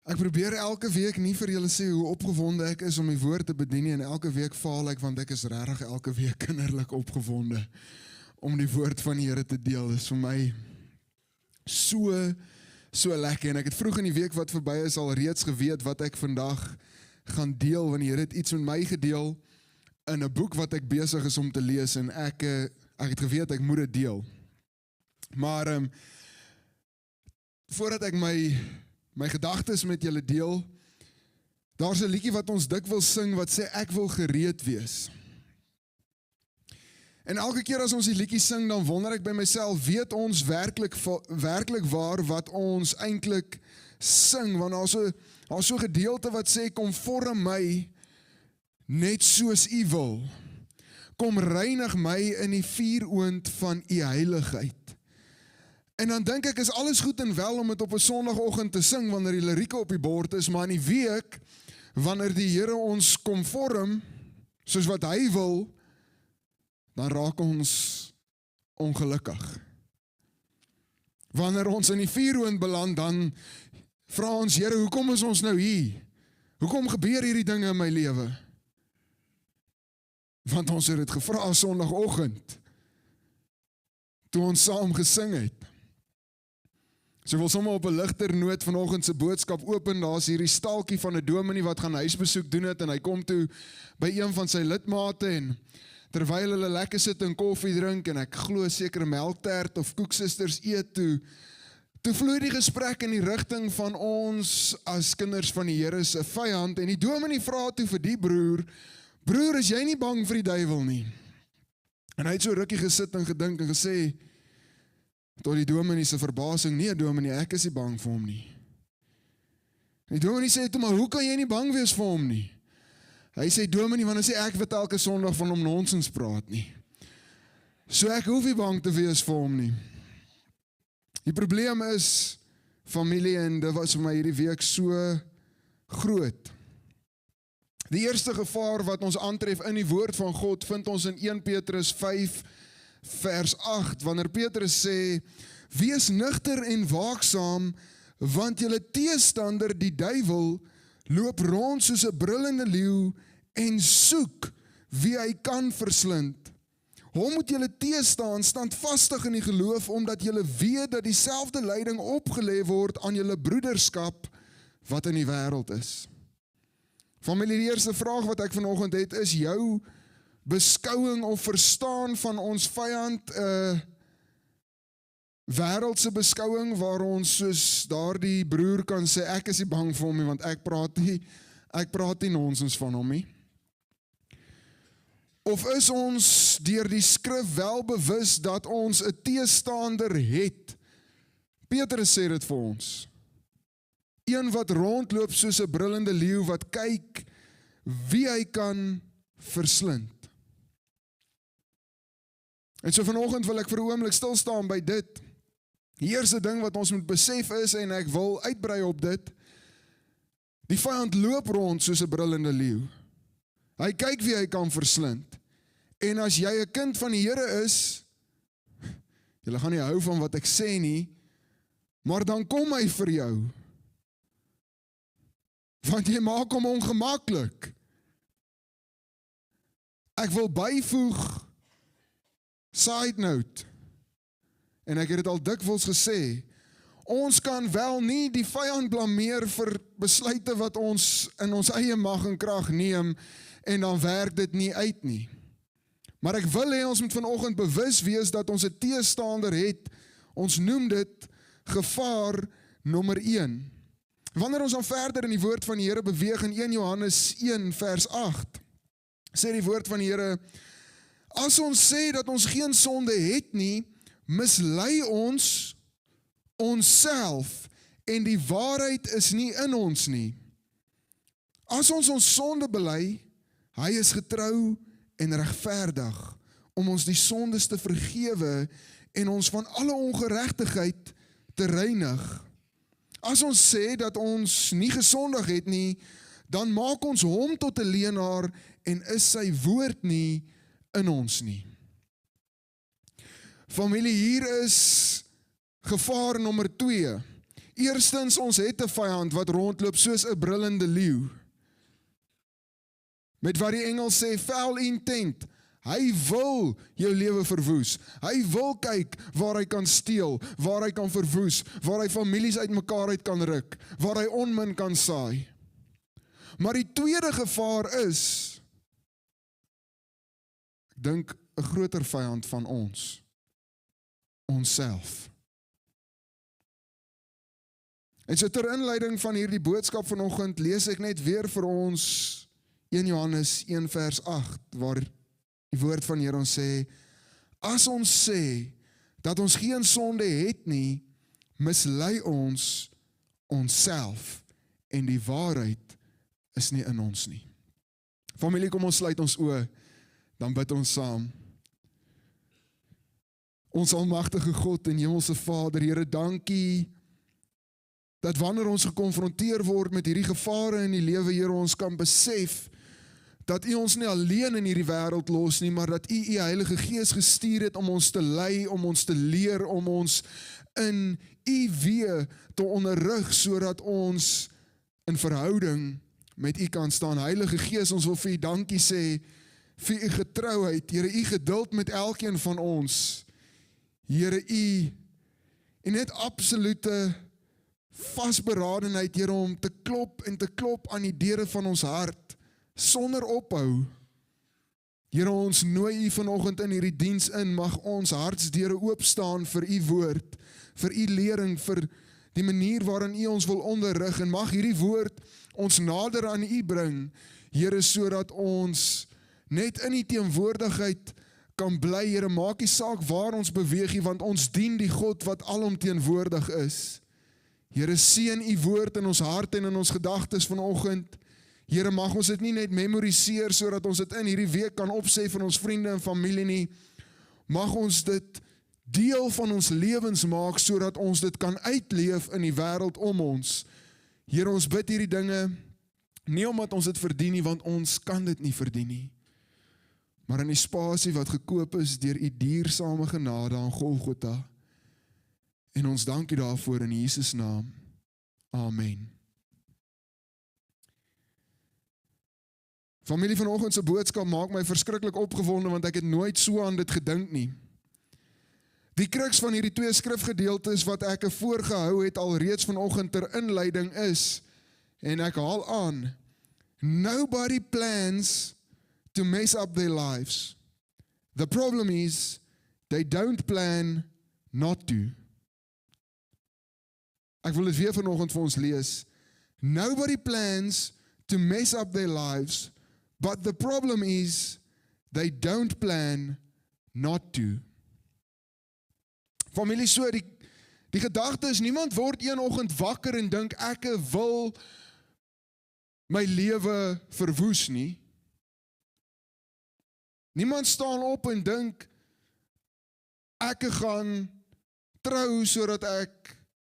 Ek probeer elke week nie vir julle sê hoe opgewonde ek is om die woord te bedien nie, en elke week faal ek, want ek is regtig elke week kinderlik opgewonde om die woord van die Here te deel. Dit is vir my so lekker, en ek het vroeg in die week wat verby is al reeds geweet wat ek vandag gaan deel, want die Here het iets met my gedeel in 'n boek wat ek besig is om te lees, en ek het geweet ek moet dit deel. Maar voordat ek my gedagtes met julle deel, daar's 'n liedjie wat ons dikwels sing wat sê ek wil gereed wees. En elke keer as ons die liedjie sing, dan wonder ek by myself, weet ons werklik waar wat ons eintlik sing, want daar's so gedeelte wat sê kom vorm my net soos U wil. Kom reinig my in die vuuroond van U heiligheid. En dan dink ek, is alles goed en wel om dit op 'n Sondagoggend te sing, wanneer die lirieke op die bord is, maar in die week, wanneer die Here ons kom vorm, soos wat Hy wil, dan raak ons ongelukkig. Wanneer ons in die vuuroond beland, dan vra ons, Here, hoekom is ons nou hier? Hoekom gebeur hierdie dinge in my lewe? Want ons het dit gevra Sondagoggend, toe ons saam gesing het. So wil sommer op 'n ligter noot vanoggend se boodskap open. Daar's hierdie staaltjie van 'n dominee wat gaan huisbesoek doen het, en hy kom toe by een van sy lidmate, en terwyl hulle lekker sit en koffie drink, en ek glo sekere melktert of koeksisters eet, toe vloei die gesprek in die rigting van ons as kinders van die Here se vyand, en die dominee vra toe vir die broer, is jy nie bang vir die duiwel nie? En hy het so rukkie gesit en gedink en gesê, tot die dominee se verbasing, nee dominee, ek is nie bang vir hom nie. Die dominee sê toe, maar hoe kan jy nie bang wees vir hom nie? Hy sê, dominee, want hy sê, ek wat elke Sondag van hom nonsens praat nie. So ek hoef nie bang te wees vir hom nie. Die probleem is, familie, en dit was vir my hierdie week so groot. Die eerste gevaar wat ons aantref in die woord van God, vind ons in 1 Petrus 5, vers 8, wanneer Petrus sê, wees nugter en waaksaam, want julle teestander, die duiwel, loop rond soos 'n brullende leeu en soek wie hy kan verslind. Hom moet julle teestaan, standvastig in die geloof, omdat julle weet dat dieselfde lyding opgelê word aan julle broederskap wat in die wêreld is. Familie, die eerste vraag wat ek vanoggend het, is jou beskouing of verstaan van ons vyand wêreldse beskouing, waar ons soos daardie broer kan sê, ek is nie bang vir hom nie, want ek praat nie nonsens van hom nie. Of is ons deur die skrif wel bewus dat ons 'n teestander het? Petrus sê dit vir ons. Een wat rondloop soos 'n brullende leeu, wat kyk wie hy kan verslind. En so vanoggend wil ek vir 'n oomblik stil staan by dit. Die eerste ding wat ons moet besef is, en ek wil uitbrei op dit, die vyand loop rond soos 'n brullende leeu. Hy kyk wie hy kan verslind. En as jy 'n kind van die Here is, julle gaan nie hou van wat ek sê nie, maar dan kom hy vir jou. Want jy maak hom ongemaklik. Ek wil byvoeg, side note, en ek het dit al dikwels gesê, ons kan wel nie die vyand blameer vir besluite wat ons in ons eie mag en krag neem, en dan werk dit nie uit nie. Maar ek wil hê ons moet vanoggend bewus wees dat ons 'n teestander het. Ons noem dit gevaar nommer 1. Wanneer ons dan verder in die woord van die Here beweeg in 1 Johannes 1 vers 8, sê die woord van die Here, as ons sê dat ons geen sonde het nie, mislei ons onsself, en die waarheid is nie in ons nie. As ons sonde bely, hy is getrou en regverdig, om ons die sondes te vergewe, en ons van alle ongeregtigheid te reinig. As ons sê dat ons nie gesondig het nie, dan maak ons hom tot 'n leienaar, en is sy woord nie in ons nie. Familie, hier is gevaar nommer 2. Eerstens, ons het 'n vyand wat rondloop soos 'n brullende leeu. Met wat die Engels sê, foul intent. Hy wil jou lewe verwoes. Hy wil kyk waar hy kan steel, waar hy kan verwoes, waar hy families uitmekaar uit kan ruk, waar hy onmin kan saai. Maar die tweede gevaar is, ek dink 'n groter vyand van ons, onsself. En so ter inleiding van hierdie boodskap vanoggend lees ek net weer vir ons 1 Johannes 1 vers 8, waar die woord van Here ons sê, as ons sê dat ons geen sonde het nie, mislei ons onsself en die waarheid is nie in ons nie. Familie, kom ons sluit ons oë, dan bid ons saam. Ons almagtige God en Hemelse Vader, Here, dankie dat wanneer ons gekonfronteer word met hierdie gevare in die lewe, Here, ons kan besef dat U ons nie alleen in hierdie wêreld los nie, maar dat U Heilige Gees gestuur het om ons te lei, om ons te leer, om ons in U weë te onderrig, sodat ons in verhouding met U kan staan. Heilige Gees, ons wil vir U dankie sê, vir U getrouheid, Here, U geduld met elkeen van ons, Here, U net absolute vasberadenheid, Here, om te klop en te klop aan die deure van ons hart, sonder ophou. Here, ons nooi U vanoggend in hierdie diens in, mag ons hartsdeure oopstaan vir U woord, vir U lering, vir die manier waarin U ons wil onderrig, en mag hierdie woord ons nader aan U bring, Here, sodat ons net in U teenwoordigheid kan bly, Here, maak nie saak waar ons beweeg nie, want ons dien die God wat alomteenwoordig is. Here, seën U woord in ons harte en in ons gedagtes vanoggend. Here, mag ons dit nie net memoriseer sodat ons dit in hierdie week kan opsê vir ons vriende en familie nie. Mag ons dit deel van ons lewens maak sodat ons dit kan uitleef in die wêreld om ons. Here, ons bid hierdie dinge nie omdat ons dit verdien nie, want ons kan dit nie verdien nie. Maar in die spasie wat gekoop is deur U diersame genade aan Golgotha. En ons dank U daarvoor in Jesus naam. Amen. Familie, vanoggend se boodskap maak my verskriklik opgewonde, want ek het nooit so aan dit gedink nie. Die kruks van hierdie twee skrifgedeeltes wat ek voorgehou het alreeds vanoggend ter inleiding is, en ek haal aan, nobody plans to mess up their lives. The problem is, they don't plan not to. Ek wil dit weer vanoggend vir ons lees. Nobody plans to mess up their lives, but the problem is, they don't plan not to. Familie, so die gedagte is, niemand word een oggend wakker en dink, ek wil my lewe verwoes nie. Niemand staan op en dink, ek gaan trou sodat ek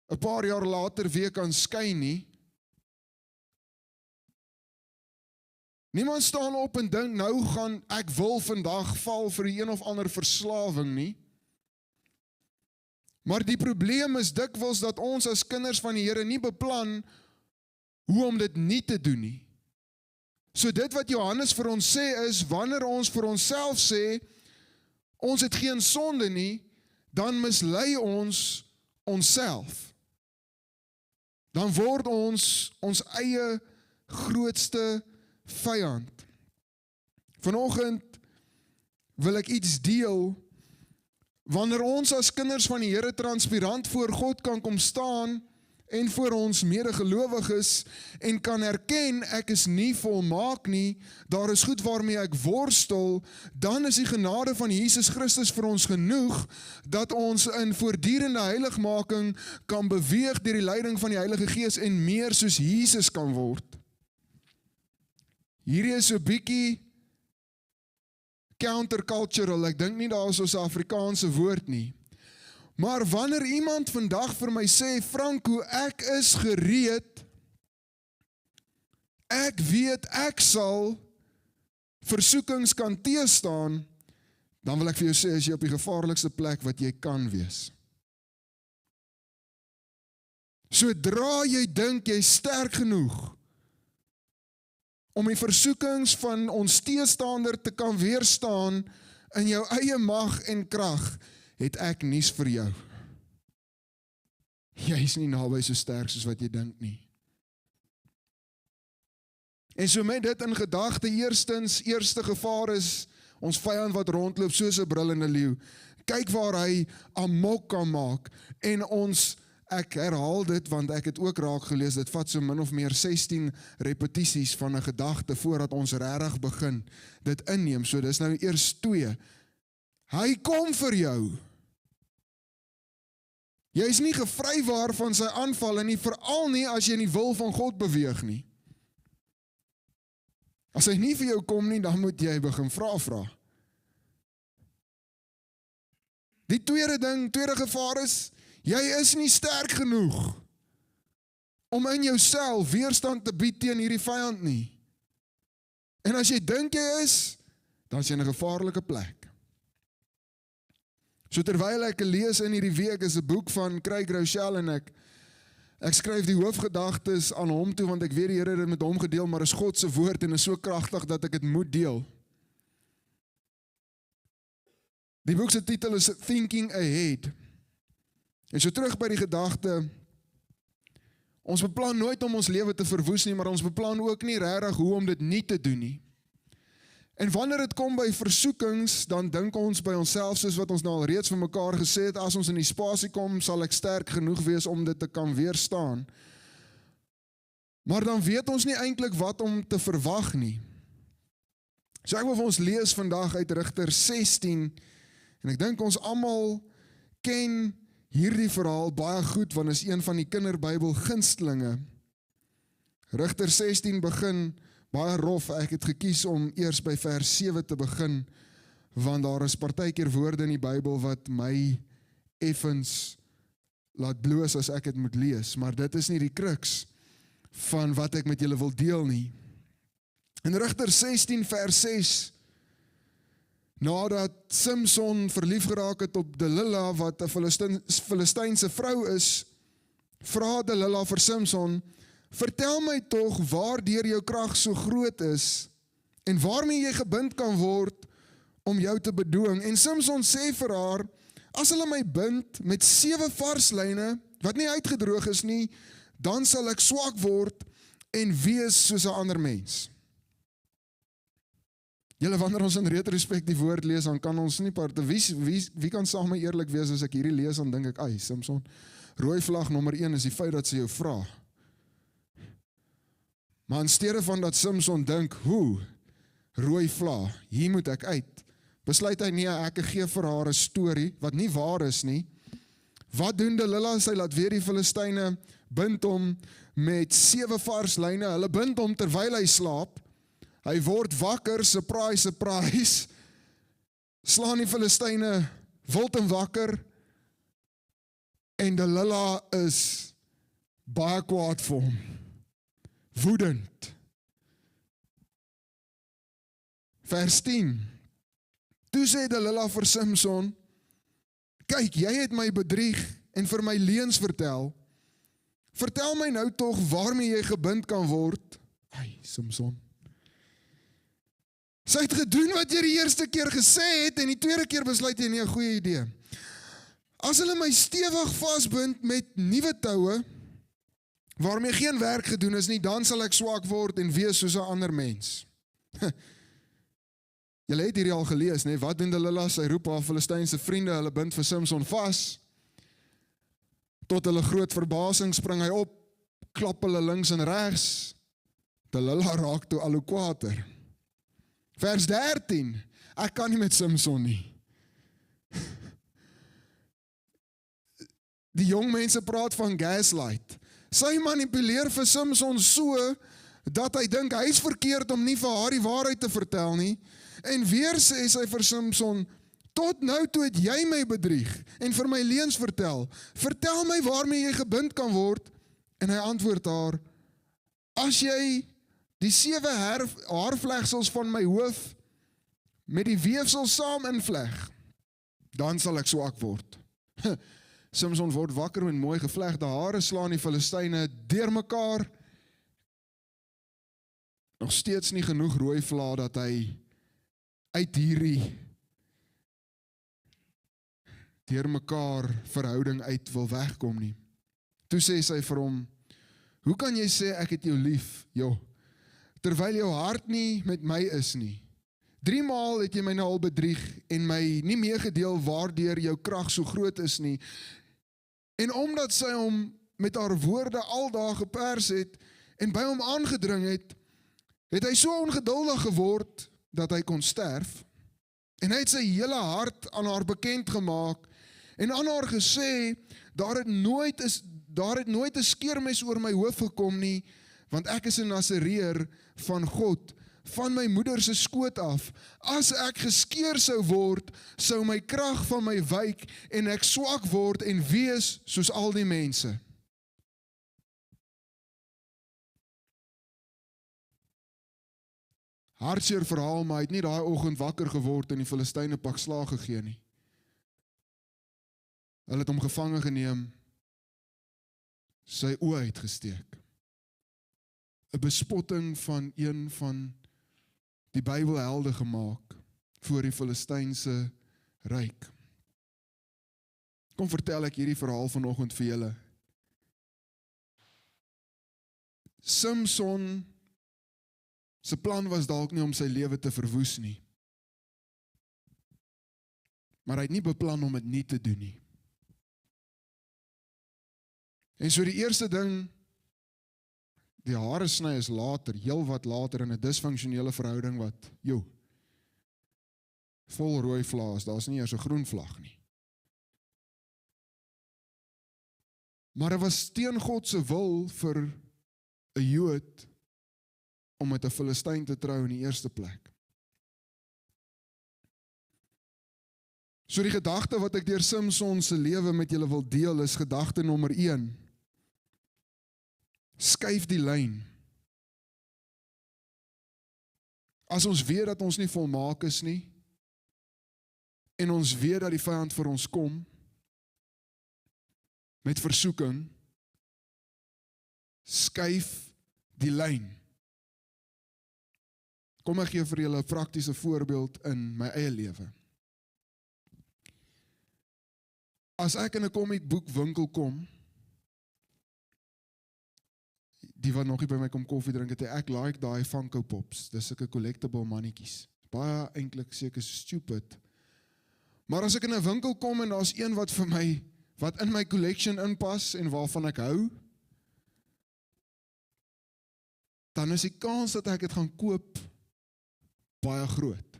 'n paar jaar later weer kan skei nie. Niemand staan op en dink, nou gaan ek wil vandag val vir een of ander verslawing nie. Maar die probleem is dikwels dat ons as kinders van die Here nie beplan hoe om dit nie te doen nie. So dit wat Johannes vir ons sê is, wanneer ons vir onsself sê, ons het geen sonde nie, dan mislei ons onsself. Dan word ons eie grootste vyand. Vanoggend wil ek iets deel. Wanneer ons as kinders van die Here transparant voor God kan kom staan en voor ons medegelowiges en kan erken ek is nie volmaak nie, daar is goed waarmee ek worstel, dan is die genade van Jesus Christus vir ons genoeg dat ons in voortdurende heiligmaking kan beweeg deur die leiding van die Heilige Gees en meer soos Jesus kan word. Hierdie is so bietjie countercultural, ek dink nie daar is so 'n Afrikaanse woord nie. Maar wanneer iemand vandag vir my sê, Franco, ek is gereed, ek weet ek sal versoekings kan teëstaan, dan wil ek vir jou sê, is jy op die gevaarlikste plek wat jy kan wees. Sodra jy dink jy sterk genoeg om die versoekings van ons teestander te kan weerstaan in jou eie mag en krag, het ek nuus vir jou. Jy is nie naby so sterk soos wat jy dink nie. En so met dit in gedagte, eerste gevaar is ons vyand wat rondloop soos 'n brullende leeu. Kyk waar hy amok kan maak en ek herhaal dit want ek het ook raak gelees, dit vat so min of meer 16 repetisies van 'n gedagte voordat ons regtig begin dit inneem. So dis nou eers 2. Hy kom vir jou. Jy is nie gevrywaar van sy aanvalle nie, veral nie as jy in die wil van God beweeg nie. As hy nie vir jou kom nie, dan moet jy begin vra. Die tweede gevaar is, jy is nie sterk genoeg om in jouself weerstand te bied teen hierdie vyand nie. En as jy dink jy is, dan is jy in 'n gevaarlike plek. So terwyl ek lees in hierdie week is 'n boek van Craig Groeschel en ek skryf die hoofgedagtes aan hom toe, want ek weet die Here het dit met hom gedeel, maar is God se woord en is so kragtig dat ek dit moet deel. Die boek se titel is Thinking Ahead. En so terug by die gedagte, ons beplan nooit om ons lewe te verwoes nie, maar ons beplan ook nie regtig hoe om dit nie te doen nie. En wanneer dit kom by versoekings, dan dink ons by onsself, soos wat ons nou al reeds vir mekaar gesê het, as ons in die spasie kom, sal ek sterk genoeg wees om dit te kan weerstaan. Maar dan weet ons nie eintlik wat om te verwag nie. So ek wil vir ons lees vandag uit Rigter 16, en ek dink ons almal ken hierdie verhaal baie goed, want is een van die kinderbybel gunstelinge. Rigter 16 begin baie rof, ek het gekies om eers by vers 7 te begin, want daar is partykeer woorde in die Bybel wat my effens laat bloos as ek dit moet lees, maar dit is nie die kruks van wat ek met julle wil deel nie. In Rigter 16 vers 6, nadat Samson verlief geraak het op Delila, wat 'n Filistynse vrou is, vra Delila vir Samson, vertel my tog waardeur jou krag so groot is en waarmee jy gebind kan word om jou te bedwing. En Samson sê vir haar, as hulle my bind met 7 varslyne wat nie uitgedroog is nie, dan sal ek swak word en wees soos 'n ander mens. Julle, wanneer ons in retrospek die woord lees, dan kan ons nie wie kan saam my eerlik wees as ek hierdie lees, dan dink ek, ai, Samson, rooi vlag nommer 1 is die feit dat sy jou vra. Maar in steede van dat Samson dink, rooi vlag, hier moet ek uit, besluit hy nie, ek gee vir haar 'n storie, wat nie waar is nie. Wat doen Delila? Sy laat weer die Filistyne bind hom met 7 varslyne, hulle bind hom terwyl hy slaap, hy word wakker, surprise, surprise, slaan die Filistyne wild en wakker, en Delila is baie kwaad vir hom. Woedend. Vers 10. Toe sê Delila vir Samson, kyk, jy het my bedrieg en vir my leuns vertel. Vertel my nou tog waarmee jy gebind kan word. Ai, Samson. Sy het gedoen wat jy die eerste keer gesê het en die tweede keer besluit jy nie 'n goeie idee. As hulle my stewig vasbind met nuwe toue, waarmee geen werk gedoen is nie, dan sal ek swak word en wees soos 'n ander mens. Julle het hierdie al gelees, nee? Wat doen Delila? Sy roep haar Filistynse vriende, hulle bind vir Samson vas. Tot hulle groot verbasing spring hy op, klap hulle links en regs. Delila raak toe al hoe kwaader. Vers 13, ek kan nie met Samson nie. Die jong mense praat van gaslight. Sy manipuleer vir Samson so, dat hy dink, hy is verkeerd om nie vir haar die waarheid te vertel nie, en weer sê sy vir Samson, tot nou toe het jy my bedrieg, en vir my leuns vertel my waarmee jy gebind kan word, en hy antwoord haar, as jy die 7 haarvlegsels van my hoof met die weefsel saam invleg, dan sal ek swak word. Samson word wakker met mooi gevlegde hare, slaan die Filistyne deurmekaar. Nog steeds nie genoeg rooi vla dat hy uit hierdie deurmekaar verhouding uit wil wegkom nie. Toe sê sy vir hom, hoe kan jy sê ek het jou lief, terwyl jou hart nie met my is nie? 3 maal het jy my nou al bedrieg en my nie meegedeel waardeur jou krag so groot is nie. En omdat sy hom met haar woorde aldaag gepers het en by hom aangedring het, het hy so ongeduldig geword dat hy kon sterf. En hy het sy hele hart aan haar bekend gemaak en aan haar gesê, daar het nooit 'n skeermes oor my hoof gekom nie, want ek is 'n Nasareër van God, van my moeder se skoot af. As ek geskeer sou word, sou my krag van my wyk en ek swak word en wees soos al die mense. Hartseer verhaal, maar hy het nie daai oggend wakker geword en die Filistyne pak slaag gegee nie. Hulle het hom gevange geneem, sy oë uitgesteek. 'n Bespotting van een van die Bybelhelde gemaak voor die Filistynse ryk. Kom vertel ek hierdie verhaal vanoggend vir julle. Samson se plan was dalk nie om sy lewe te verwoes nie. Maar hy het nie beplan om dit nie te doen nie. En so die eerste ding, die hare sny is later, heel wat later in 'n disfunksionele verhouding wat, vol rooi vlaas, daar's nie eers 'n groen vlag nie. Maar dit was teen God se wil vir 'n Jood om met 'n Filistyn te trou in die eerste plek. So die gedagte wat ek deur Samson se lewe met julle wil deel is gedagte nommer 1. Skuif die lyn. As ons weet dat ons nie volmaak is nie, en ons weet dat die vyand vir ons kom, met versoeking, skuif die lyn. Kom ek gee vir julle 'n praktiese voorbeeld in my eie lewe. As ek in 'n komiekboekwinkel kom, die wat nog nie by my kom koffie drink het, ek like daai Funko Pops, dis sulke collectible mannetjies, baie eintlik seker stupid, maar as ek in 'n winkel kom en daar's een wat vir my, wat in my collection inpas en waarvan ek hou, dan is die kans dat ek dit gaan koop baie groot.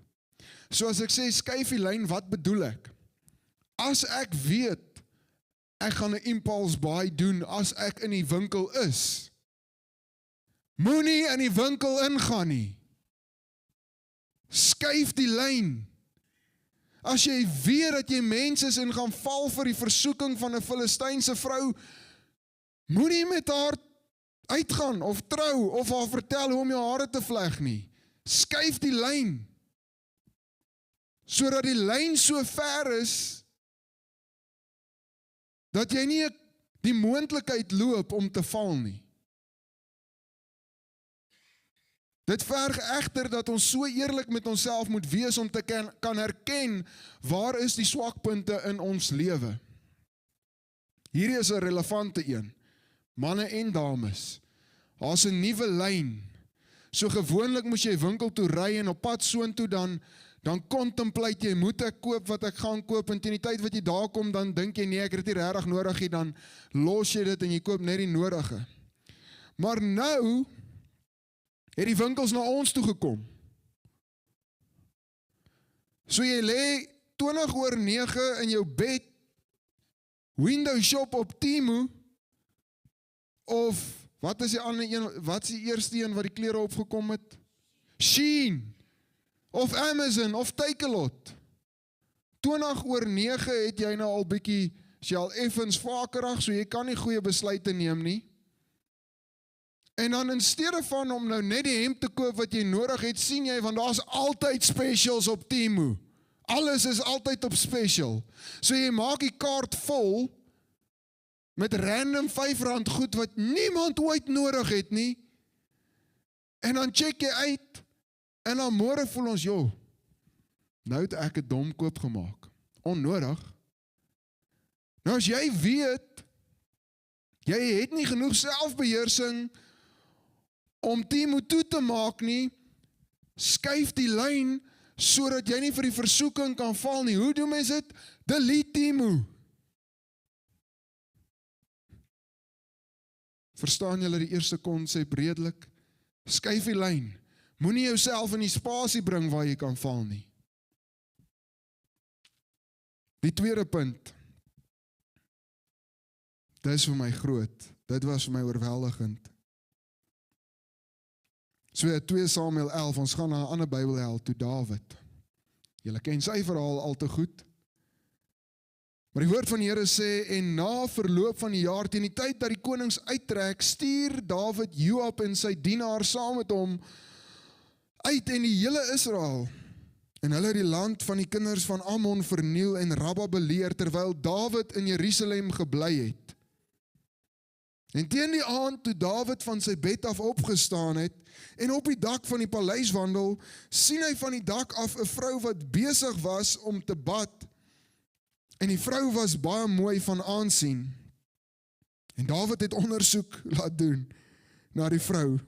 So as ek sê skuif die lyn, wat bedoel ek? As ek weet, ek gaan 'n impulse buy doen as ek in die winkel is, moenie in die winkel ingaan nie. Skuif die lyn. As jy weet dat jy mens is en gaan val vir die versoeking van 'n Filistynse vrou, moenie met haar uitgaan of trou of haar vertel hoe om jou hare te vleg nie. Skuif die lyn. Sodat die lyn so ver is dat jy nie die moontlikheid loop om te val nie. Dit verg egter dat ons so eerlik met onsself moet wees om te kan herken waar is die swakpunte in ons lewe. Hierdie is 'n relevante een. Manne en dames, daar's 'n nuwe lyn. So gewoonlik moes jy winkel toe ry en op pad soontoe dan contemplate jy, moet ek koop wat ek gaan koop, en teen die tyd wat jy daar kom, dan dink jy nee, ek het dit nie regtig nodig nie, dan los jy dit en jy koop net die nodige. Maar nou het die winkels na ons toe gekom. So jy lê 20:09 in jou bed, window shop op Temu, of wat is die ander een, wat is die eerste een wat die klere opgekom het? Shein, of Amazon, of Takealot. 20:09 het jy nou al bietjie, is jy al effens vakerig, so jy kan nie goeie besluite neem nie. En dan in steede van om nou net die hemp te koop wat jy nodig het, sien jy, want daar's altyd specials op Temu. Alles is altyd op special. So jy maak die kaart vol, met random R5 goed wat niemand ooit nodig het nie, en dan check jy uit, en dan môre voel ons, joh, nou het ek 'n dom koop gemaak, onnodig. Nou as jy weet, jy het nie genoeg selfbeheersing om Timo toe te maak nie, skuif die lyn, sodat jy nie vir die versoeking kan val nie. Hoe doen mens dit? Delete Timo. Verstaan julle die eerste konsep redelik? Skuif die lyn. Moenie jouself in die spasie bring waar jy kan val nie. Die tweede punt. Dit is vir my groot. Dit was vir my oorweldigend. So 2 Samuel 11, ons gaan na 'n ander Bybelheld toe, Dawid. Julle ken sy verhaal al te goed. Maar die woord van die Here sê, en na verloop van die jaar, teen die tyd dat die konings uittrek, stuur Dawid Joab en sy dienaar saam met hom uit en die hele Israel. En hulle het die land van die kinders van Ammon verniel en Rabba beleer, terwyl Dawid in Jerusalem gebly het. En teen die aand, toe Dawid van sy bed af opgestaan het, en op die dak van die paleis wandel, sien hy van die dak af 'n vrou wat besig was om te bad, en die vrou was baie mooi van aansien. En Dawid het ondersoek laat doen na die vrou.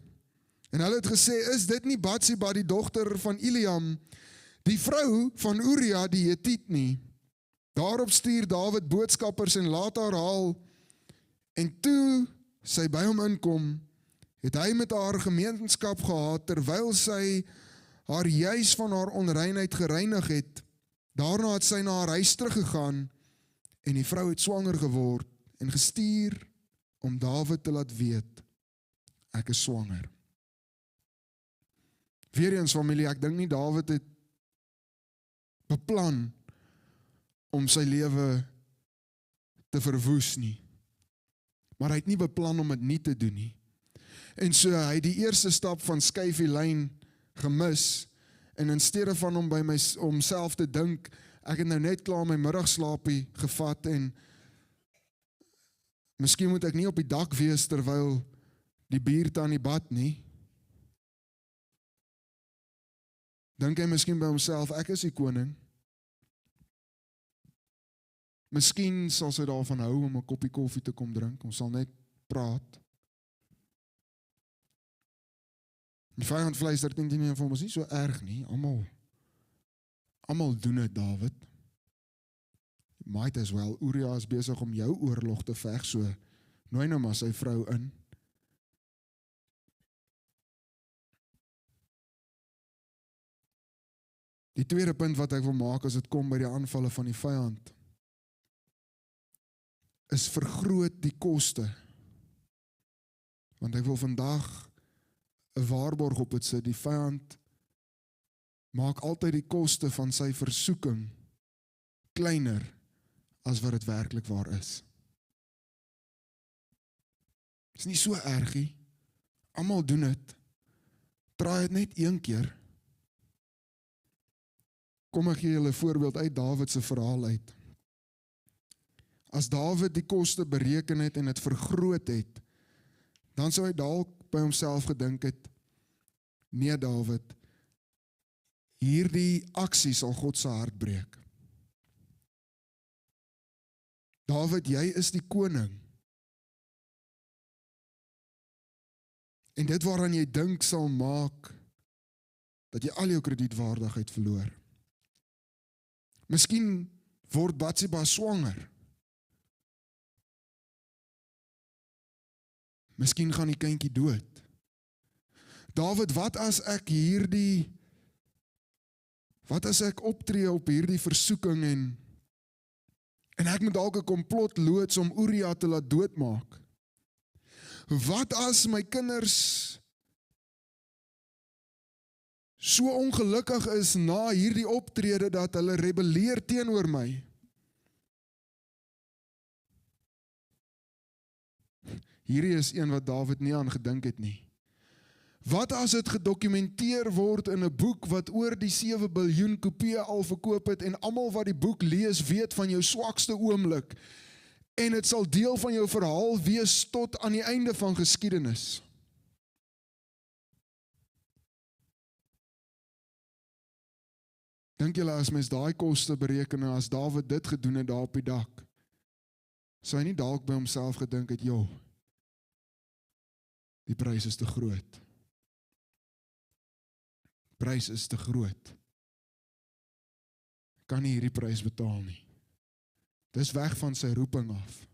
En hulle het gesê, is dit nie Batsheba, die dogter van Eliam, die vrou van Uria die Hetiet nie? Daarop stuur Dawid boodskappers en laat haar haal, en toe sy by hom inkom, het hy met haar gemeenskap gehad, terwyl sy haar juis van haar onreinheid gereinig het. Daarna het sy na haar huis teruggegaan, en die vrou het swanger geword, en gestuur om Dawid te laat weet, ek is swanger. Weereens familie, ek dink nie Dawid het beplan om sy lewe te verwoes nie. Maar hy het nie beplan om dit nie te doen nie. En so hy het die eerste stap van skuif die lyn gemis, en in steede van om by homself te dink, ek het nou net klaar my middagslaapie gevat, en miskien moet ek nie op die dak wees terwyl die buurte aan die bad nie. Dink hy miskien by homself, ek is die koning. Miskien sal sy daarvan hou om 'n koppie koffie te kom drink, ons sal net praat. Die vyand fluister teen die vir hom, is nie so erg nie, almal doen dit, Dawid. Might as well, Uria is besig om jou oorlog te veg, so nooi nou maar sy vrou in. Die tweede punt wat ek wil maak as dit kom by die aanvalle van die vyand, is vergroot die koste. Want ek wil vandag 'n waarborg op dit sit, die vyand maak altyd die koste van sy versoeking kleiner as wat dit werklik waar is. Dit is nie so erg nie. Almal doen dit. Probeer dit net een keer. Kom ek gee julle 'n voorbeeld uit Dawid se verhaal uit. As Dawid die koste bereken het en dit vergroot het, dan sou hy dalk by homself gedink het, nee Dawid, hierdie aksie sal God se hart breek. Dawid, jy is die koning. En dit waaraan jy dink sal maak, dat jy al jou kredietwaardigheid verloor. Miskien word Batsheba swanger. Miskien gaan die kindjie dood. Dawid, wat as ek optree op hierdie versoeking en ek moet dalk 'n komplot loods om Uria te laat doodmaak? Wat as my kinders so ongelukkig is na hierdie optrede dat hulle rebelleer teenoor my? Hierdie is een wat Dawid nie aan gedink het nie. Wat as dit gedokumenteer word in 'n boek wat oor die 7 biljoen kopieë al verkoop het en almal wat die boek lees weet van jou swakste oomblik en dit sal deel van jou verhaal wees tot aan die einde van geskiedenis. Dink julle as mens daai koste bereken en as Dawid dit gedoen het daar op die dak, sou hy nie dalk by homself gedink het, joh, die prys is te groot. Prys is te groot. Ek kan nie hierdie prys betaal nie. Dis weg van sy roeping af.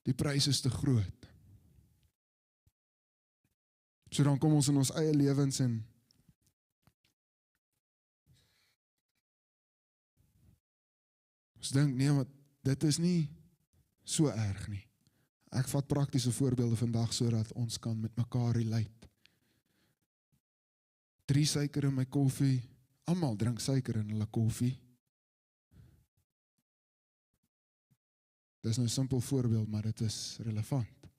Die prys is te groot. So dan kom ons in ons eie lewens en ons dink, nee, maar dit is nie so erg nie. Ek vat praktiese voorbeelde vandag sodat ons kan met mekaar relate. 3 suiker in my koffie, almal drink suiker in hulle koffie. Dis nou 'n simpel voorbeeld, maar dit is relevant.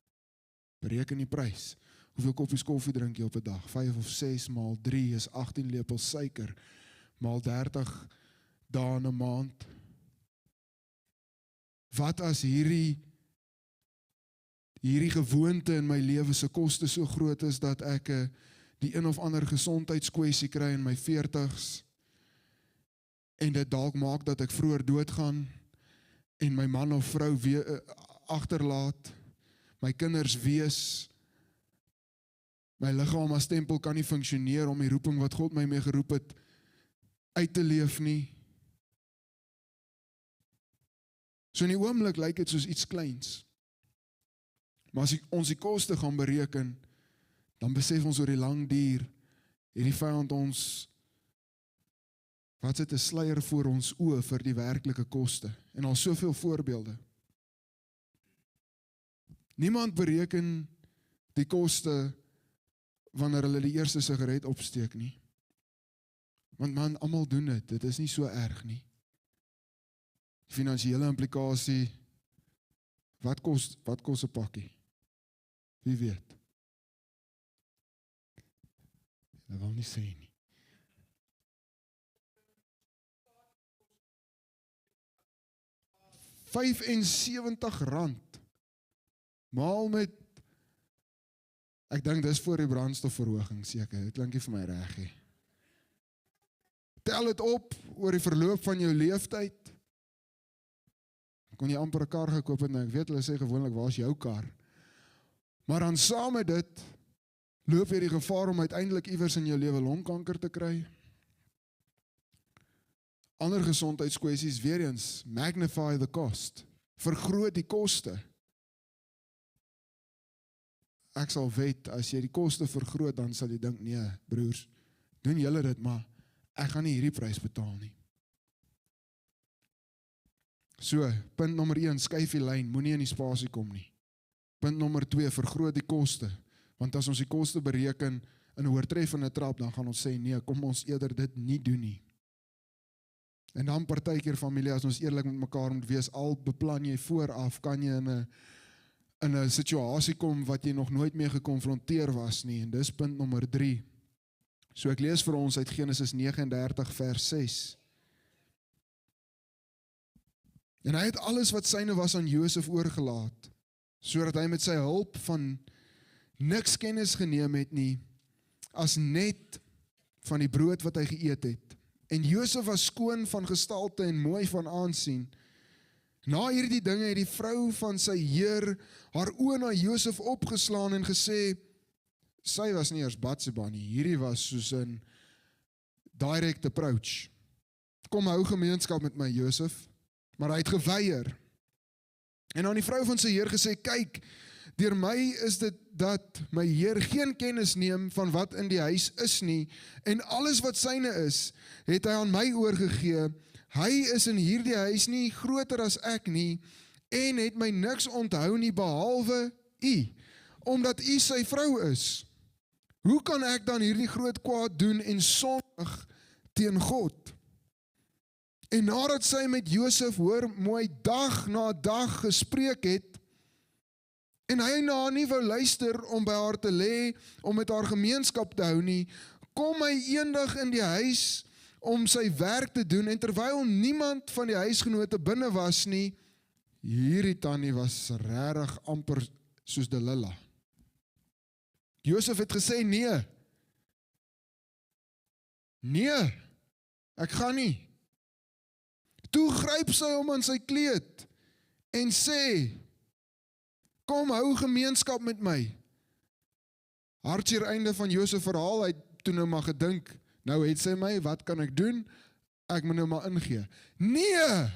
Bereken die prys. Hoeveel koppies koffie drink jy op 'n dag? 5 of 6 maal 3 is 18 lepels suiker, maal 30 dae in 'n maand. Wat as hierdie gewoonte in my lewe se koste so groot is dat ek die een of ander gesondheidskwessie kry in my 40's en dit dalk maak dat ek vroeër doodgaan en my man of vrou agterlaat, my kinders wees, my liggaam as tempel kan nie funksioneer om die roeping wat God my mee geroep het uit te leef nie. So in die oomblik lyk dit soos iets kleins. Maar as ons die koste gaan bereken, dan besef ons oor die lang duur, hierdie vyand ons, wat sit 'n sluier voor ons oë vir die werklike koste. En al soveel voorbeelde. Niemand bereken die koste wanneer hulle die eerste sigaret opsteek nie. Want man, almal doen dit is nie so erg nie. Finansiële implikasie, wat kos 'n pakkie? Wie weet? Ek wil nie sê nie. R75 maal met, ek dink dis voor die brandstofverhoging seker, dit klink nie vir my reg nie. Tel dit op oor die verloop van jou leeftyd. Kon jy amper 'n kar gekoop het, en ek weet hulle sê gewoonlik, waar is jou kar? Maar dan saam met dit, loop jy die gevaar om uiteindelik iewers in jou lewe longkanker te kry. Ander gesondheidskwessies, weer eens, magnify the cost, vergroot die koste. Ek sal weet, as jy die koste vergroot, dan sal jy dink, nee, broers, doen julle dit, maar ek gaan nie hierdie prys betaal nie. So, punt nommer 1, skuif die lyn, moenie in die spasie kom nie. Punt nommer 2, vergroot die koste, want as ons die koste bereken in 'n oortreffende trap, dan gaan ons sê, nee, kom ons eerder dit nie doen nie. En dan partykeer familie, as ons eerlik met mekaar moet wees, al beplan jy vooraf, kan jy in 'n situasie kom wat jy nog nooit mee gekonfronteer was nie, en dis punt nommer 3. So ek lees vir ons uit Genesis 39 vers 6. En hy het alles wat syne was aan Josef oorgelaat, sodat hy met sy hulp van niks kennis geneem het nie, as net van die brood wat hy geëet het. En Josef was skoon van gestalte en mooi van aansien. Na hierdie dinge het die vrou van sy heer haar oë na Josef opgeslaan en gesê, sy was nie eers Batseba nie, hierdie was soos 'n direct approach. Kom hou gemeenskap met my Josef, maar hy het geweier. En aan die vrou van sy heer gesê, kyk, deur my is dit dat my heer geen kennis neem van wat in die huis is nie, en alles wat syne is, het hy aan my oorgegee. Hy is in hierdie huis nie groter as ek nie, en het my niks onthou nie behalwe u, omdat u sy vrou is. Hoe kan ek dan hierdie groot kwaad doen en sondig teen God? En nadat sy met Josef mooi dag na dag gespreek het, en hy na haar nie wou luister om by haar te lê, om met haar gemeenskap te hou nie, kom hy eendag in die huis om sy werk te doen, en terwyl niemand van die huisgenote binne was nie, hierdie tannie was regtig amper soos Delilah. Josef het gesê, nee, ek gaan nie. Toe gryp sy hom aan sy kleed en sê, kom, hou gemeenskap met my. Hartseer einde van Josef verhaal, hy het toe nou maar gedink, nou het sy my, wat kan ek doen? Ek moet nou maar ingee. Nee!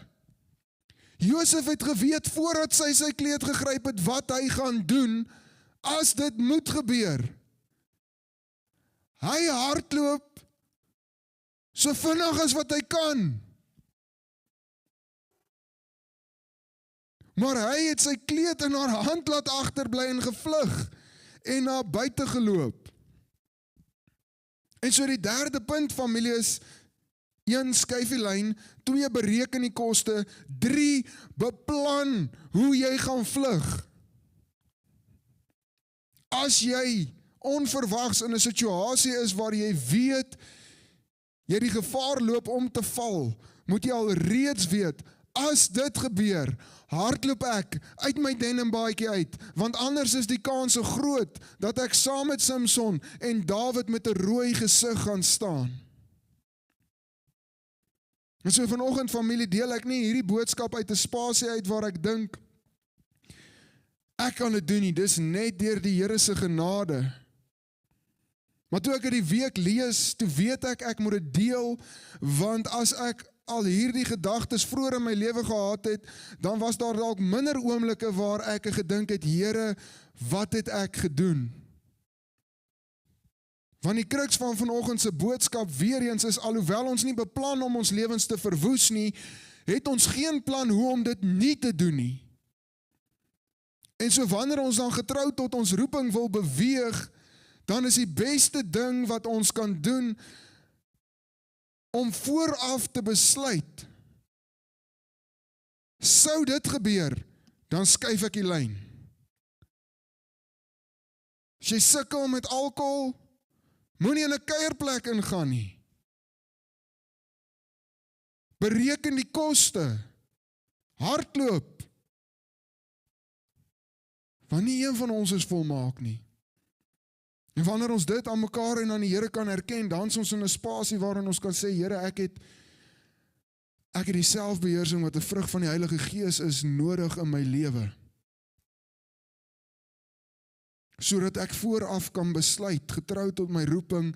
Josef het geweet voordat sy kleed gegryp het, wat hy gaan doen, as dit moet gebeur. Hy hardloop so vinnig as wat hy kan. Maar hy het sy kleed in haar hand laat agterbly en gevlug en na buite geloop. En so die derde punt, familie, is 1, skuif die lyn, 2, bereken die koste, 3, beplan hoe jy gaan vlug. As jy onverwags in 'n situasie is waar jy weet, jy die gevaar loop om te val, moet jy al reeds weet, as dit gebeur, hardloop ek uit my dennenbaadjie uit, want anders is die kans so groot, dat ek saam met Samson en Dawid met 'n rooi gesig gaan staan. En so vanoggend, familie, deel ek nie hierdie boodskap uit 'n spasie uit waar ek dink, ek kan dit doen nie, dis net deur die Here se genade. Maar toe ek die week lees, toe weet ek moet dit deel, want as ek al hierdie gedagtes vroeër in my lewe gehad het, dan was daar dalk minder oomblikke waar ek gedink het, Here, wat het ek gedoen? Want die kruks van vanoggend se boodskap weer eens is, alhoewel ons nie beplan om ons lewens te verwoes nie, het ons geen plan hoe om dit nie te doen nie. En so wanneer ons dan getrou tot ons roeping wil beweeg, dan is die beste ding wat ons kan doen, om vooraf te besluit, sou dit gebeur, dan skuif ek die lyn. As jy sukkel met alkohol, moenie in 'n kuierplek ingaan nie. Bereken die koste, hardloop, want nie een van ons is volmaak nie. En wanneer ons dit aan mekaar en aan die Here kan erken, dan is ons in 'n spasie waarin ons kan sê, Here, ek het die selfbeheersing wat 'n vrug van die Heilige Gees is nodig in my lewe. Sodat ek vooraf kan besluit, getrou tot my roeping,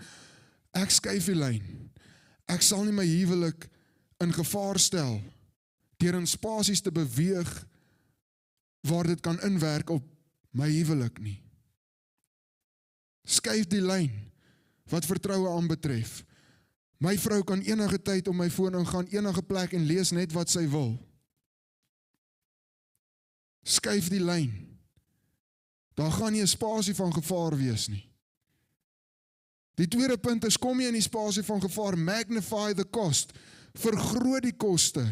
ek skuif die lyn. Ek sal nie my huwelik in gevaar stel deur in spasies te beweeg waar dit kan inwerk op my huwelik nie. Skuif die lyn wat vertroue aanbetref. My vrou kan enige tyd op my foon ingaan, enige plek en lees net wat sy wil. Skuif die lyn. Daar gaan nie 'n spasie van gevaar wees nie. Die tweede punt is, kom jy in die spasie van gevaar, magnify the cost, vergroot die koste.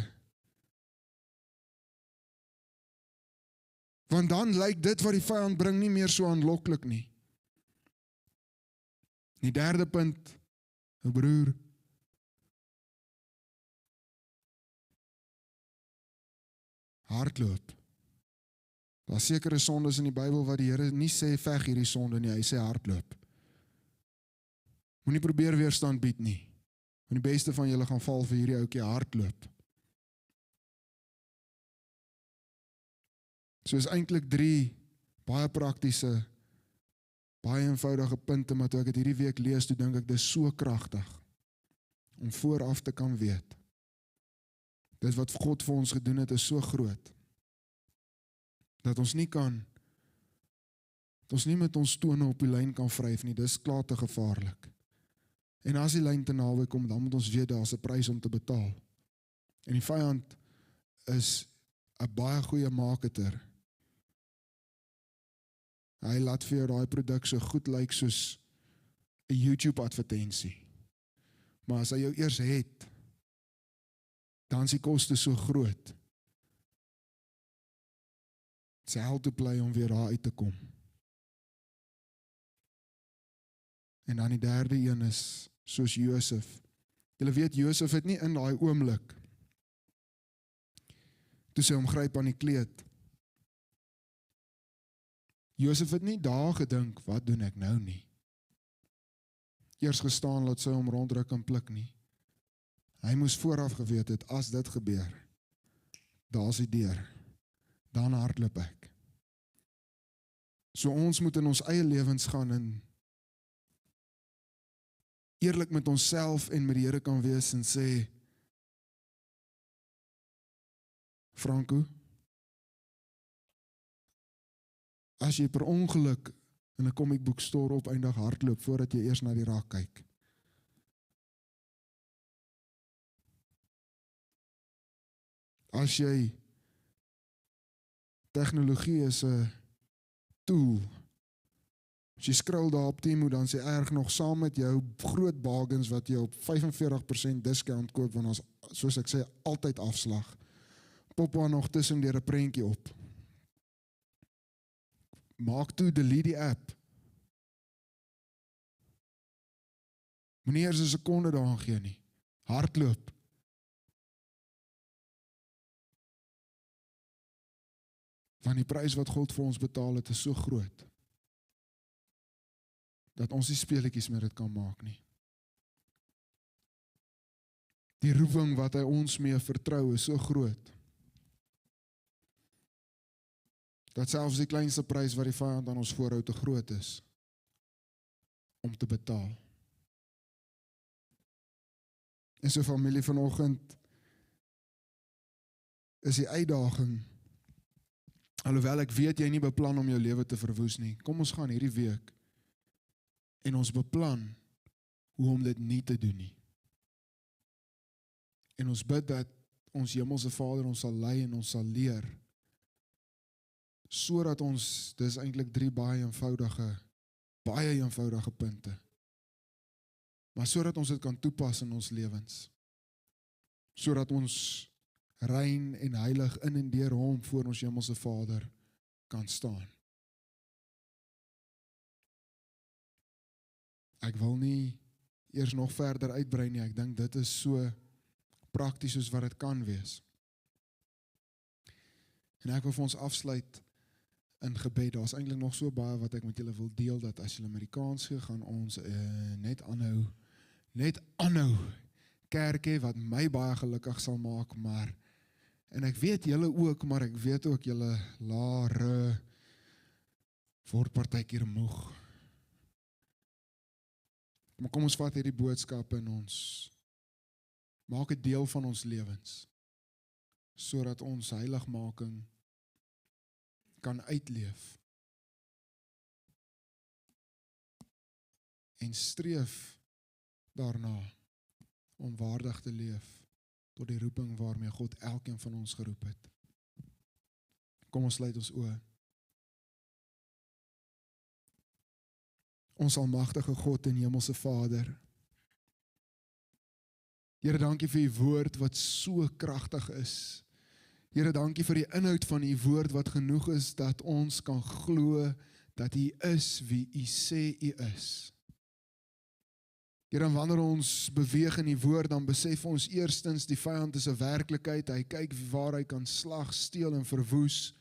Want dan lyk dit wat die vyand bring nie meer so aanloklik nie. Die derde punt, broer, hardloop. Daar sekere sondes in die Bybel wat die Here nie sê veg hierdie sonde nie, hy sê hardloop. Moenie probeer weerstand bied nie. Want die beste van julle gaan val vir hierdie ouetjie, hardloop. So is eintlik 3 baie praktiese, baie eenvoudige punte, maar toe ek dit hierdie week lees, toe dink ek, dis so kragtig om vooraf te kan weet. Dit wat God vir ons gedoen het, is so groot, dat ons nie met ons tone op die lyn kan vryf nie, dis klaar te gevaarlik. En as die lyn te naby kom, dan moet ons weet, daar is 'n prys om te betaal. En die vyand is 'n baie goeie marketer. Hy laat vir jou daai produk so goed lyk soos 'n YouTube advertensie. Maar as hy jou eers het, dan is die koste so groot. It's hell to play om weer daar uit te kom. En dan die derde een is soos Josef. Julle weet, Josef het nie in daai oomblik, toe sy hom gryp aan die kleed. Josef het nie daar gedink, wat doen ek nou nie? Eers gestaan, laat sy hom ronddruk en pluk nie. Hy moes vooraf geweet het, as dit gebeur, daar is die deur, dan hardloop ek. So ons moet in ons eie lewens gaan en eerlik met onsself en met die Here kan wees en sê, Franco, as jy per ongeluk in 'n comic book store op eindig hardloop voordat jy eers na die rak kyk. As jy tegnologie is 'n tool, as jy scroll daar op Temu, dan sê erg nog saam met jou groot bargains wat jy op 45% discount koop, want ons, soos ek sê, altyd afslag. Pop daar nog tussen deur 'n prentjie op. Maak toe, delete die app. Moenie eers 'n sekonde daaraan gee nie. Hardloop. Want die prys wat God vir ons betaal het is so groot, dat ons nie speletjies met dit kan maak nie. Die roeping wat hy ons mee vertrou is so groot, dat selfs die kleinste prys wat die vyand aan ons voorhou te groot is, om te betaal. En so familie, vanoggend is die uitdaging, alhoewel ek weet jy nie beplan om jou lewe te verwoes nie, kom ons gaan hierdie week, en ons beplan hoe om dit nie te doen nie. En ons bid dat ons Hemelse Vader ons sal lei en ons sal leer, sodat ons, dis eintlik 3 baie eenvoudige punte, maar sodat ons dit kan toepas in ons lewens, sodat ons rein en heilig in en deur hom voor ons Hemelse Vader kan staan. Ek wil nie eers nog verder uitbrei nie, ek dink dit is so prakties soos wat dit kan wees. En ek wil vir ons afsluit in gebed. Daar is eintlik nog so baie wat ek met julle wil deel, dat as julle met die kans gee, gaan ons net aanhou kerk hê, wat my baie gelukkig sal maak, maar, en ek weet julle ook, maar ek weet ook julle lare word partykeer moeg. Maar kom ons vat hierdie boodskap en ons maak 'n deel van ons lewens, sodat ons heiligmaking kan uitleef en streef daarna om waardig te leef tot die roeping waarmee God elkeen van ons geroep het. Kom ons sluit ons oë. Ons almagtige God en Hemelse Vader, Here, dankie vir u woord wat so kragtig is. Here, dankie vir die inhoud van u woord wat genoeg is dat ons kan glo dat u is wie u sê u is. Here, en wanneer ons beweeg in die woord, dan besef ons eerstens die vyand is 'n werklikheid, hy kyk waar hy kan slag, steel en verwoes.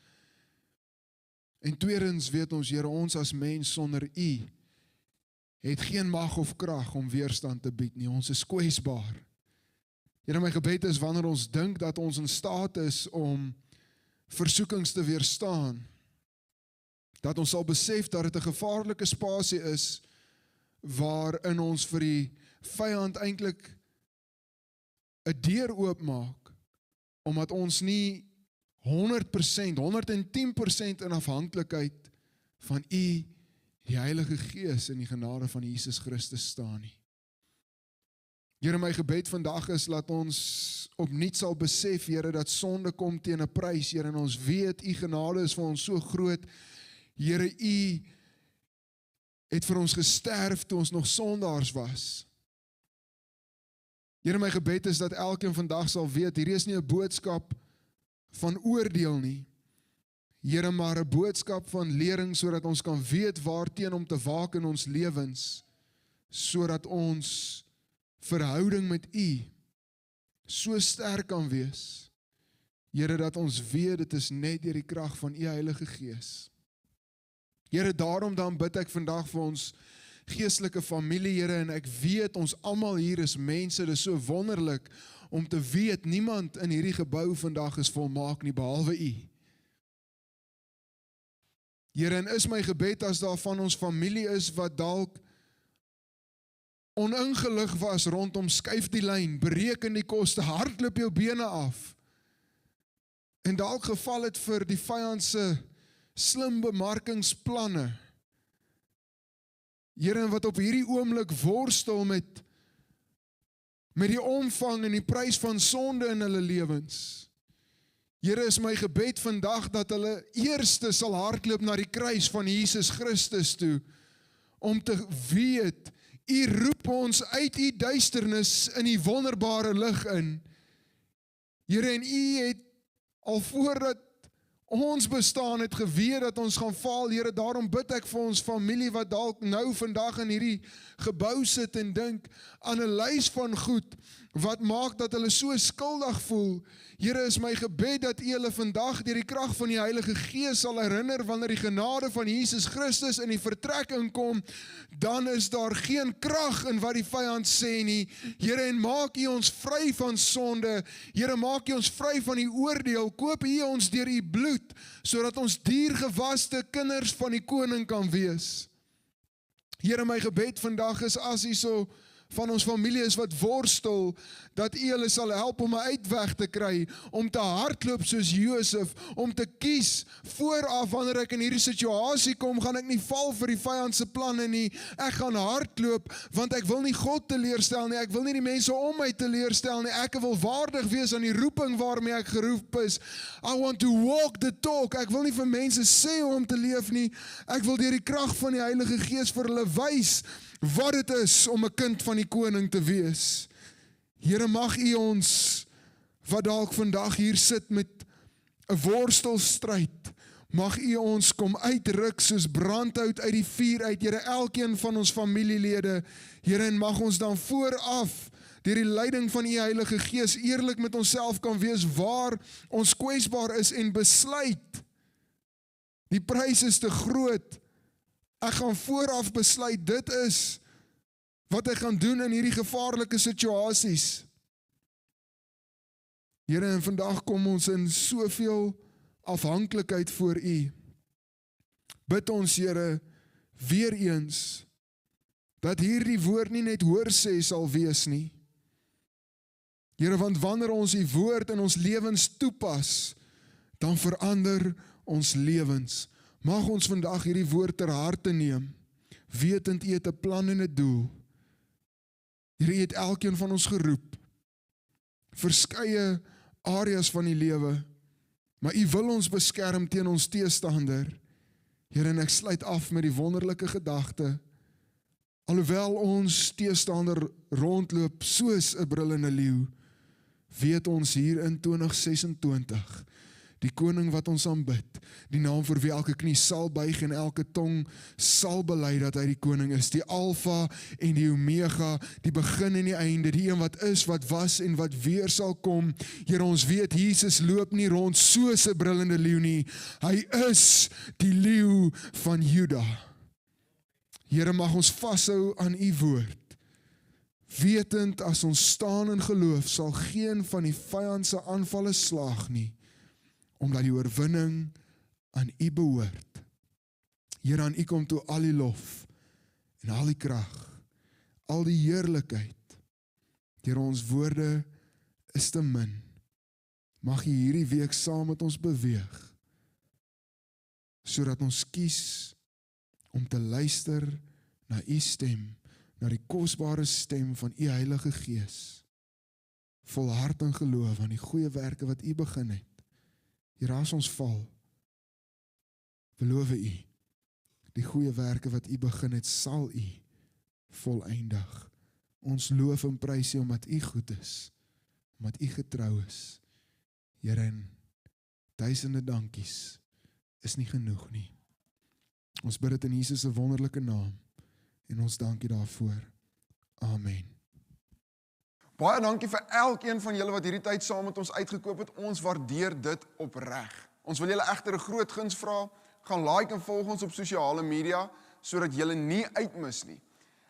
En tweedens weet ons, Here, ons as mens sonder u het geen mag of krag om weerstand te bied nie, ons is kwesbaar. Here, my gebed is wanneer ons dink dat ons in staat is om versoekings te weerstaan, dat ons sal besef dat dit 'n gevaarlike spasie is, waarin ons vir die vyand eintlik 'n deur oopmaak, omdat ons nie 100%, 110% in afhanklikheid van u, die Heilige Gees en die genade van Jesus Christus staan nie. Here, my gebed vandag is, laat ons opnuut sal besef, Here, dat sonde kom teen 'n prys, Here, en ons weet, u genade is vir ons so groot, Here, u het vir ons gesterf toe ons nog sondaars was. Here, my gebed is dat elkeen vandag sal weet, hierdie is nie 'n boodskap van oordeel nie, Here, maar 'n boodskap van lering, sodat ons kan weet waarteen om te waak in ons lewens, sodat ons verhouding met u so sterk kan wees, Here, dat ons weet, dit is net deur die krag van U Heilige Gees. Here, daarom dan bid ek vandag vir ons geestelike familie, Here, en ek weet ons almal hier is mense, dit is so wonderlik om te weet, niemand in hierdie gebou vandag is volmaak nie, behalwe U. Here, en is my gebed as daar van ons familie is wat dalk oningelig was rondom skuif die lyn, bereken die koste, hardloop jou bene af, en dalk geval het vir die vyand se slim bemarkingsplanne. Here, wat op hierdie oomblik worstel met die omvang en die prys van sonde in hulle lewens. Here, is my gebed vandag dat hulle eerste sal hardloop na die kruis van Jesus Christus toe, om te weet, U roep ons uit U duisternis in die wonderbare lig in. Here, en U het al voordat ons bestaan het geweet dat ons gaan faal, Here, daarom bid ek vir ons familie wat dalk nou vandag in hierdie gebou sit en dink aan 'n lys van goed wat maak dat hulle so skuldig voel. Here, is my gebed dat U hulle vandag deur die krag van die Heilige Gees sal herinner wanneer die genade van Jesus Christus in die vertrek inkom, dan is daar geen krag in wat die vyand sê nie. Here, en maak U ons vry van sonde. Here, maak U ons vry van die oordeel. Koop U ons deur U bloed, sodat ons diergewaste kinders van die koning kan wees. Here, my gebed vandag is as U so van ons familie is wat worstel, dat U hulle sal help om 'n uitweg te kry, om te hardloop soos Josef, om te kies vooraf wanneer ek in hierdie situasie kom, gaan ek nie val vir die vyand se planne nie, ek gaan hardloop, want ek wil nie God teleurstel nie, ek wil nie die mense om my teleurstel nie, ek wil waardig wees aan die roeping waarmee ek geroep is. I want to walk the talk, ek wil nie vir mense sê hoe om te leef nie, ek wil deur die krag van die Heilige Gees vir hulle wys wat dit is om 'n kind van die koning te wees. Here, mag U ons, wat dalk vandag hier sit met 'n worstelstryd, mag U ons kom uitruk soos brandhout uit die vuur uit, Here, elkeen van ons familielede, Here, en mag ons dan vooraf deur die leiding van U Heilige Gees eerlik met onsself kan wees waar ons kwesbaar is en besluit, die prys is te groot, ek gaan vooraf besluit, dit is wat ek gaan doen in hierdie gevaarlike situasies. Here, en vandag kom ons in soveel afhanklikheid voor U. Bid ons, Here, weer eens, dat hierdie woord nie net hoor sê sal wees nie. Here, want wanneer ons U woord in ons lewens toepas, dan verander ons lewens. Mag ons vandag hierdie woord ter harte neem, wetend U het 'n plan en 'n doel. Here, U het elkeen van ons geroep, verskeie areas van die lewe, maar U wil ons beskerm teen ons teestander. Here, en ek sluit af met die wonderlike gedagte, alhoewel ons teestander rondloop soos 'n brullende leeu, weet ons hier in 2026, die koning wat ons aanbid, die naam vir wie elke knie sal buig en elke tong sal bely dat hy die koning is, die Alfa en die Omega, die begin en die einde, die een wat is, wat was en wat weer sal kom. Here, ons weet, Jesus loop nie rond soos 'n brullende leeu nie, hy is die leeu van Juda. Here, mag ons vashou aan U woord, wetend as ons staan in geloof, sal geen van die vyand se aanvalle slaag nie, omdat die oorwinning aan U behoort. Here, aan U kom toe al die lof en al die krag, al die heerlikheid. Here, ons woorde is te min. Mag U hierdie week saam met ons beweeg, sodat ons kies om te luister na U stem, na die kosbare stem van U Heilige Gees, vol hart en geloof aan die goeie werke wat U begin het. Here, as ons val, beloof U, die goeie werke wat U begin het, sal U voleindig. Ons loof en prys U omdat U goed is, omdat U getrou is. Here, en duisende dankies is nie genoeg nie. Ons bid dit in Jesus se wonderlike naam en ons dank U daarvoor. Amen. Baie dankie vir elkeen van julle wat hierdie tyd saam met ons uitgekoop het. Ons waardeer dit opreg. Ons wil julle egter 'n groot guns vra. Gaan like en volg ons op sosiale media sodat julle nie uitmis nie.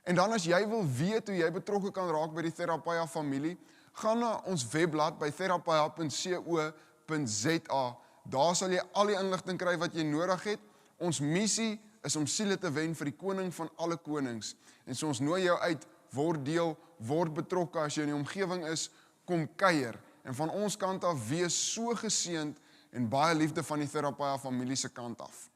En dan as jy wil weet hoe jy betrokke kan raak by die Therapia familie, gaan na ons webblad by therapia.co.za. Daar sal jy al die inligting kry wat jy nodig het. Ons missie is om siele te wen vir die koning van alle konings. En so ons nooi jou uit, word deel, word betrokke as jy in die omgewing is, kom kuier. En van ons kant af, wees so geseënd en baie liefde van die Therapia familie se kant af.